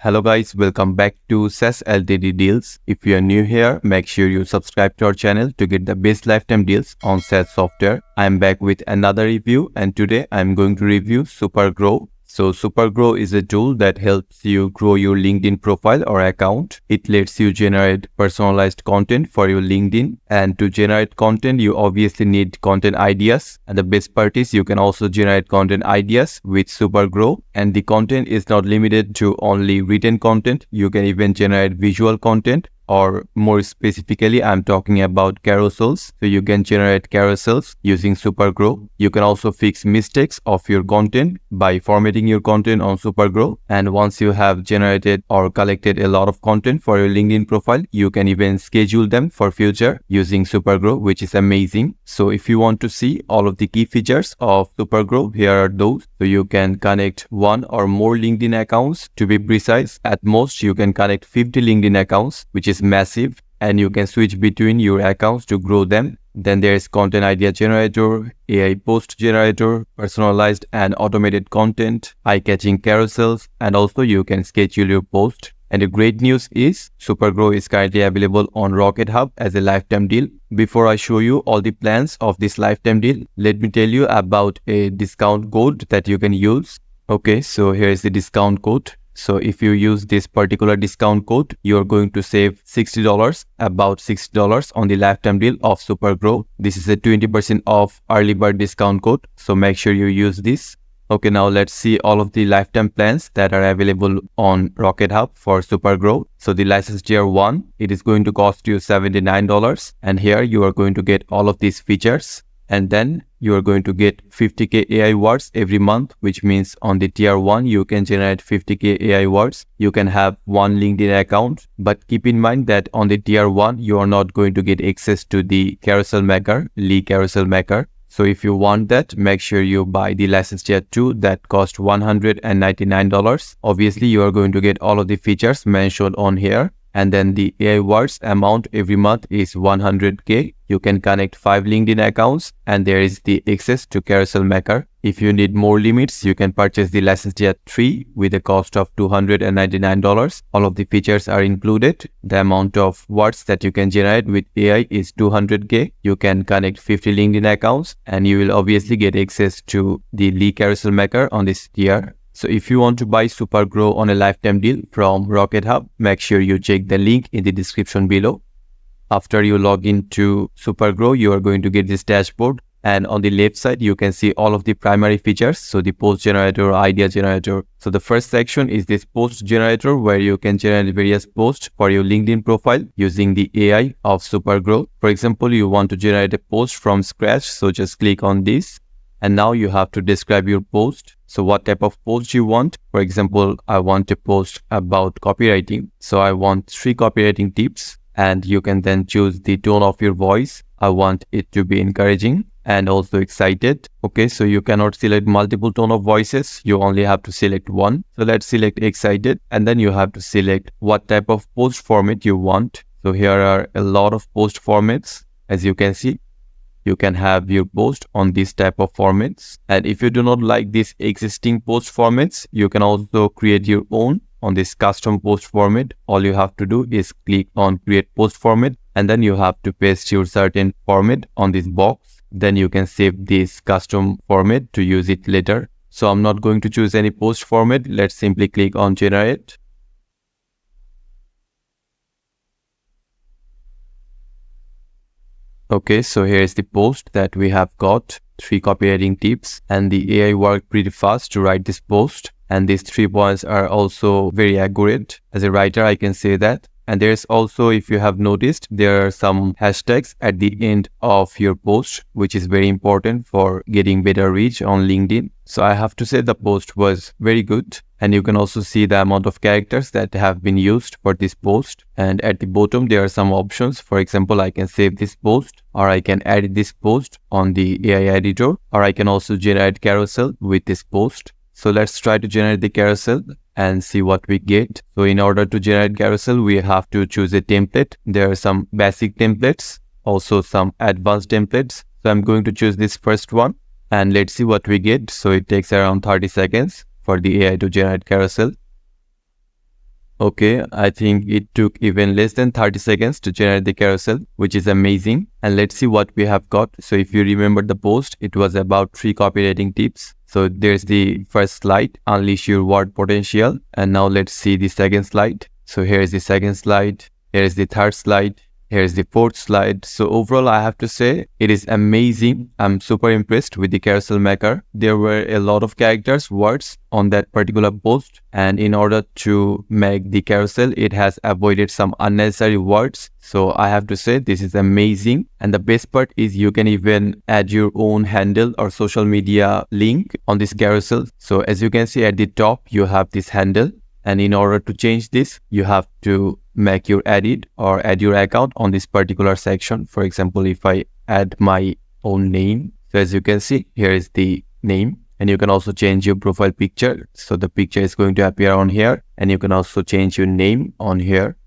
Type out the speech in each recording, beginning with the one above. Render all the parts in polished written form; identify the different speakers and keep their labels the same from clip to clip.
Speaker 1: Hello guys, welcome back to SaaS LTD Deals. If you are new here, make sure you subscribe to our channel to get the best lifetime deals on SaaS software. I am back with another review and today I am going to review Supergrow. So Supergrow is a tool that helps you grow your LinkedIn profile or account. It lets you generate personalized content for your LinkedIn, and to generate content you obviously need content ideas, and the best part is you can also generate content ideas with Supergrow, and the content is not limited to only written content. You can even generate visual content, or more specifically I'm talking about carousels. So you can generate carousels using Supergrow. You can also fix mistakes of your content by formatting your content on Supergrow, and once you have generated or collected a lot of content for your LinkedIn profile, you can even schedule them for future using Supergrow, which is amazing. So if you want to see all of the key features of Supergrow, here are those. So you can connect one or more LinkedIn accounts. To be precise, at most you can connect 50 LinkedIn accounts, which is massive, and you can switch between your accounts to grow them. Then there is content idea generator, AI post generator, personalized and automated content, eye-catching carousels, and also you can schedule your post. And the great news is Supergrow is currently available on Rocket Hub as a lifetime deal. Before I show you all the plans of this lifetime deal, let me tell you about a discount code that you can use. Okay, so here is the discount code. So if you use this particular discount code, you're going to save $60, about $60 on the lifetime deal of Supergrow. This is a 20% off early bird discount code, so make sure you use this. Okay, now let's see all of the lifetime plans that are available on Rocket Hub for Supergrow. So the license tier 1, it is going to cost you $79, and here you are going to get all of these features. And then you are going to get 50k AI words every month, which means on the tier 1 you can generate 50k AI words. You can have one LinkedIn account, but keep in mind that on the tier 1 you are not going to get access to the carousel maker, Lee carousel maker. So if you want that, make sure you buy the license tier 2 that cost $199. Obviously you are going to get all of the features mentioned on here. And then the AI words amount every month is 100k. You can connect 5 LinkedIn accounts, and there is the access to Carousel Maker. If you need more limits, you can purchase the license tier 3 with a cost of $299. All of the features are included. The amount of words that you can generate with AI is 200k. You can connect 50 LinkedIn accounts, and you will obviously get access to the Lee Carousel Maker on this tier. So if you want to buy Supergrow on a lifetime deal from Rocket Hub, make sure you check the link in the description below. After you log into Supergrow, you are going to get this dashboard, and on the left side you can see all of the primary features. So the post generator, idea generator. So the first section is this post generator, where you can generate various posts for your LinkedIn profile using the AI of Supergrow. For example, you want to generate a post from scratch, so just click on this. And now you have to describe your post. So what type of post you want. For example, I want a post about copywriting. So I want 3 copywriting tips, and you can then choose the tone of your voice. I want it to be encouraging and also excited. Okay, so you cannot select multiple tone of voices. You only have to select one. So let's select excited, and then you have to select what type of post format you want. So here are a lot of post formats, as you can see. You can have your post on this type of formats. And if you do not like these existing post formats, you can also create your own on this custom post format. All you have to do is click on create post format, and then you have to paste your certain format on this box. Then you can save this custom format to use it later. So I'm not going to choose any post format. Let's simply click on generate. Okay, so here is the post that we have got, 3 copywriting tips, and the AI worked pretty fast to write this post. And these 3 points are also very accurate. As a writer, I can say that. And there's also, if you have noticed, there are some hashtags at the end of your post, which is very important for getting better reach on LinkedIn. So I have to say the post was very good. And you can also see the amount of characters that have been used for this post. And at the bottom, there are some options. For example, I can save this post, or I can edit this post on the AI editor, or I can also generate carousel with this post. So let's try to generate the carousel and see what we get. So in order to generate carousel, we have to choose a template. There are some basic templates, also some advanced templates. So I'm going to choose this first one, and let's see what we get. So it takes around 30 seconds for the AI to generate carousel. Okay, I think it took even less than 30 seconds to generate the carousel, which is amazing. And let's see what we have got. So if you remember the post, it was about 3 copywriting tips. So there's the first slide, unleash your word potential. And now let's see the second slide. So here is the second slide. Here is the third slide. Here's the fourth slide. So overall, I have to say it is amazing. I'm super impressed with the carousel maker. There were a lot of characters, words on that particular post. And in order to make the carousel, it has avoided some unnecessary words. So I have to say this is amazing. And the best part is you can even add your own handle or social media link on this carousel. So as you can see at the top, you have this handle. And in order to change this, you have to make your edit or add your account on this particular section. For example, if I add my own name, so as you can see, here is the name. And you can also change your profile picture. So the picture is going to appear on here. And you can also change your name on here.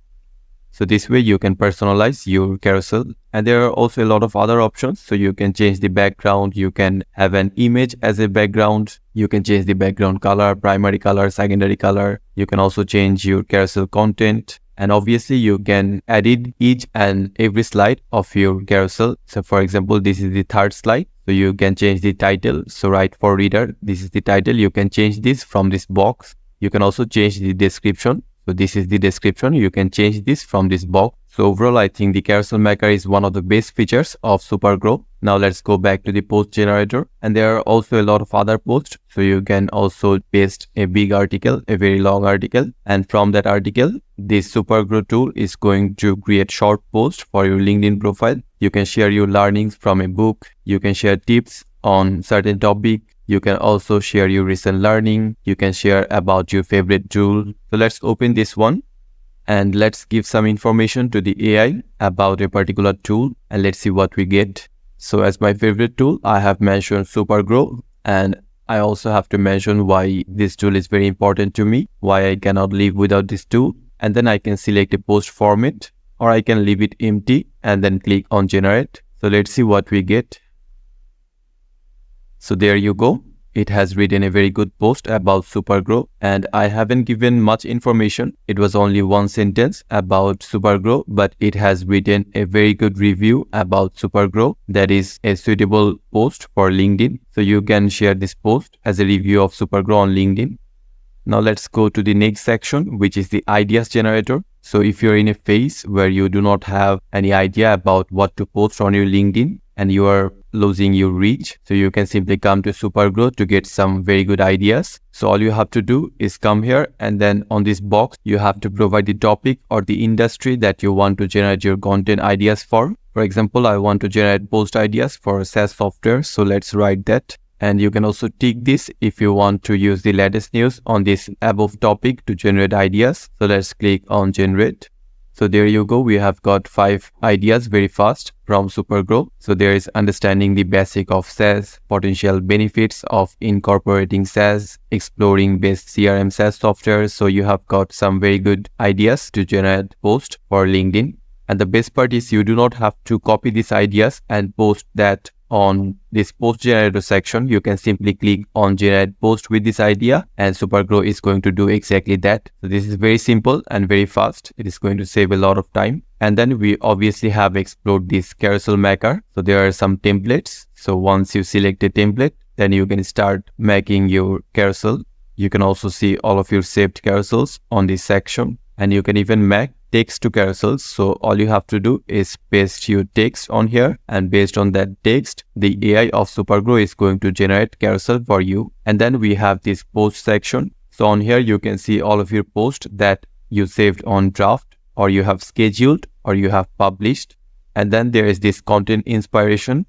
Speaker 1: So this way you can personalize your carousel. And there are also a lot of other options. So you can change the background. You can have an image as a background. You can change the background color, primary color, secondary color. You can also change your carousel content. And obviously you can edit each and every slide of your carousel. So for example, this is the third slide. So you can change the title. So right for reader, this is the title. You can change this from this box. You can also change the description. So this is the description. You can change this from this box. So overall, I think the carousel maker is one of the best features of Supergrow. Now let's go back to the post generator. And there are also a lot of other posts. So you can also paste a big article, a very long article. And from that article, this Supergrow tool is going to create short posts for your LinkedIn profile. You can share your learnings from a book. You can share tips on certain topic. You can also share your recent learning. You can share about your favorite tool. So let's open this one and let's give some information to the AI about a particular tool and let's see what we get. So as my favorite tool, I have mentioned Supergrow, and I also have to mention why this tool is very important to me, why I cannot live without this tool. And then I can select a post format, or I can leave it empty and then click on generate. So let's see what we get. So there you go. It has written a very good post about Supergrow, and I haven't given much information. It was only one sentence about Supergrow, but it has written a very good review about Supergrow. That is a suitable post for LinkedIn. So you can share this post as a review of Supergrow on LinkedIn. Now let's go to the next section, which is the ideas generator. So if you're in a phase where you do not have any idea about what to post on your LinkedIn and you are losing your reach, so you can simply come to Supergrow to get some very good ideas. So all you have to do is come here, and then on this box, you have to provide the topic or the industry that you want to generate your content ideas for. For example, I want to generate post ideas for SaaS software. So let's write that. And you can also tick this if you want to use the latest news on this above topic to generate ideas. So let's click on generate. So there you go. We have got 5 ideas very fast from Supergrow. So there is understanding the basic of SaaS, potential benefits of incorporating SaaS, exploring best CRM SaaS software. So you have got some very good ideas to generate post for LinkedIn. And the best part is you do not have to copy these ideas and post that on this post generator section. You can simply click on generate post with this idea, and Supergrow is going to do exactly that. So this is very simple and very fast. It is going to save a lot of time. And then we obviously have explored this carousel maker. So there are some templates. So once you select a template, then you can start making your carousel. You can also see all of your saved carousels on this section, and you can even make text to carousels. So all you have to do is paste your text on here, and based on that text, the AI of Supergrow is going to generate carousel for you. And then we have this post section. So on here, you can see all of your posts that you saved on draft, or you have scheduled, or you have published. And then there is this content inspiration.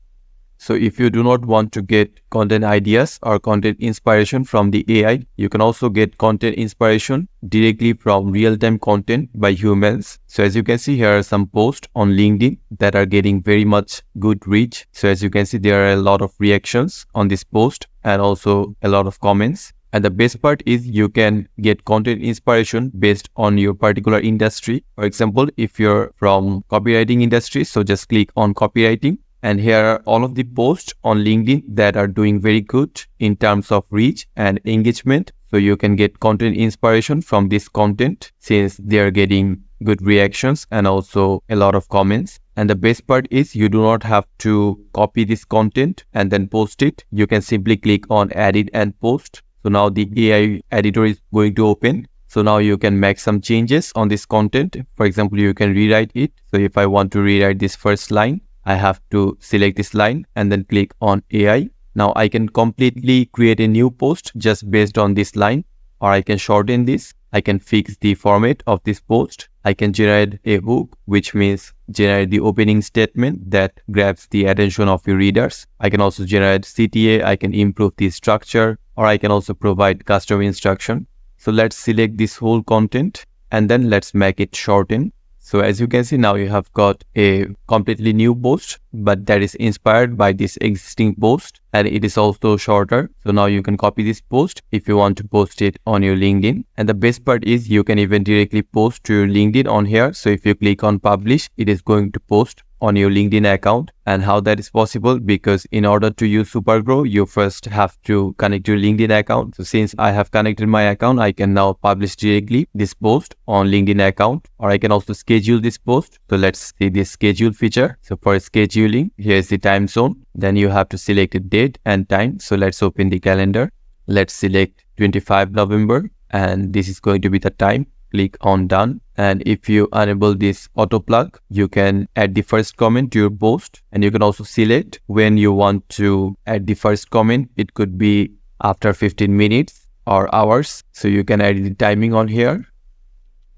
Speaker 1: So if you do not want to get content ideas or content inspiration from the AI, you can also get content inspiration directly from real-time content by humans. So as you can see, here are some posts on LinkedIn that are getting very much good reach. So as you can see, there are a lot of reactions on this post and also a lot of comments. And the best part is you can get content inspiration based on your particular industry. For example, if you're from copywriting industry, so just click on copywriting. And here are all of the posts on LinkedIn that are doing very good in terms of reach and engagement. So you can get content inspiration from this content since they are getting good reactions and also a lot of comments. And the best part is you do not have to copy this content and then post it. You can simply click on edit and post. So now the AI editor is going to open. So now you can make some changes on this content. For example, you can rewrite it. So if I want to rewrite this first line, I have to select this line and then click on AI. Now I can completely create a new post just based on this line, or I can shorten this. I can fix the format of this post. I can generate a hook, which means generate the opening statement that grabs the attention of your readers. I can also generate CTA. I can improve the structure, or I can also provide custom instruction. So let's select this whole content and then let's make it shorten. So as you can see, now you have got a completely new post, but that is inspired by this existing post, and it is also shorter. So now you can copy this post if you want to post it on your LinkedIn. And the best part is you can even directly post to your LinkedIn on here. So if you click on publish, it is going to post on your LinkedIn account. And how that is possible, because in order to use Supergrow, you first have to connect your LinkedIn account. So since I have connected my account, I can now publish directly this post on LinkedIn account, or I can also schedule this post. So let's see this schedule feature. So for scheduling, here's the time zone. Then you have to select a date and time. So let's open the calendar. Let's select 25 November, and this is going to be the time. Click on done. And if you enable this auto plug, you can add the first comment to your post, and you can also select when you want to add the first comment. It could be after 15 minutes or hours. So you can add the timing on here.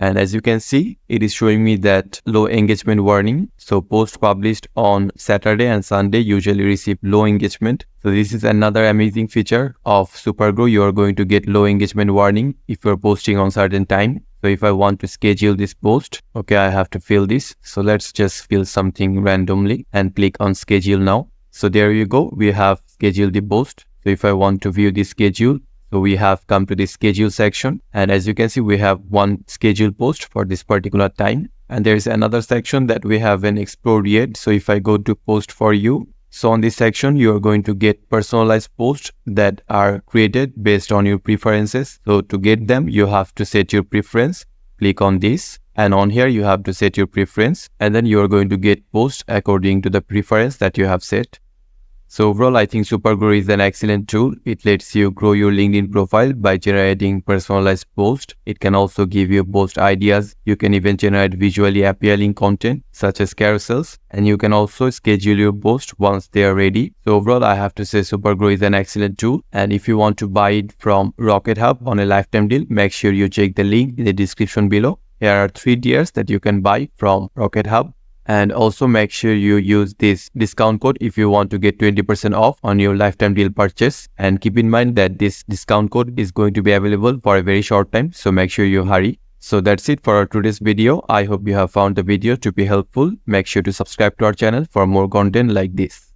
Speaker 1: And as you can see, it is showing me that low engagement warning. So post published on Saturday and Sunday usually receive low engagement. So this is another amazing feature of Supergrow. You are going to get low engagement warning if you're posting on certain time. So if I want to schedule this post, okay, I have to fill this. So let's just fill something randomly and click on schedule now. So there you go. We have scheduled the post. So if I want to view the schedule, so we have come to the schedule section. And as you can see, we have one scheduled post for this particular time. And there is another section that we haven't explored yet. So if I go to post for you, so on this section, you are going to get personalized posts that are created based on your preferences. So to get them, you have to set your preference. Click on this. And on here, you have to set your preference. And then you are going to get posts according to the preference that you have set. So overall, I think Supergrow is an excellent tool. It lets you grow your LinkedIn profile by generating personalized posts. It can also give you post ideas. You can even generate visually appealing content such as carousels. And you can also schedule your posts once they are ready. So overall, I have to say Supergrow is an excellent tool. And if you want to buy it from Rocket Hub on a lifetime deal, make sure you check the link in the description below. Here are 3 tiers that you can buy from Rocket Hub. And also make sure you use this discount code if you want to get 20% off on your lifetime deal purchase. And keep in mind that this discount code is going to be available for a very short time. So make sure you hurry. So that's it for today's video. I hope you have found the video to be helpful. Make sure to subscribe to our channel for more content like this.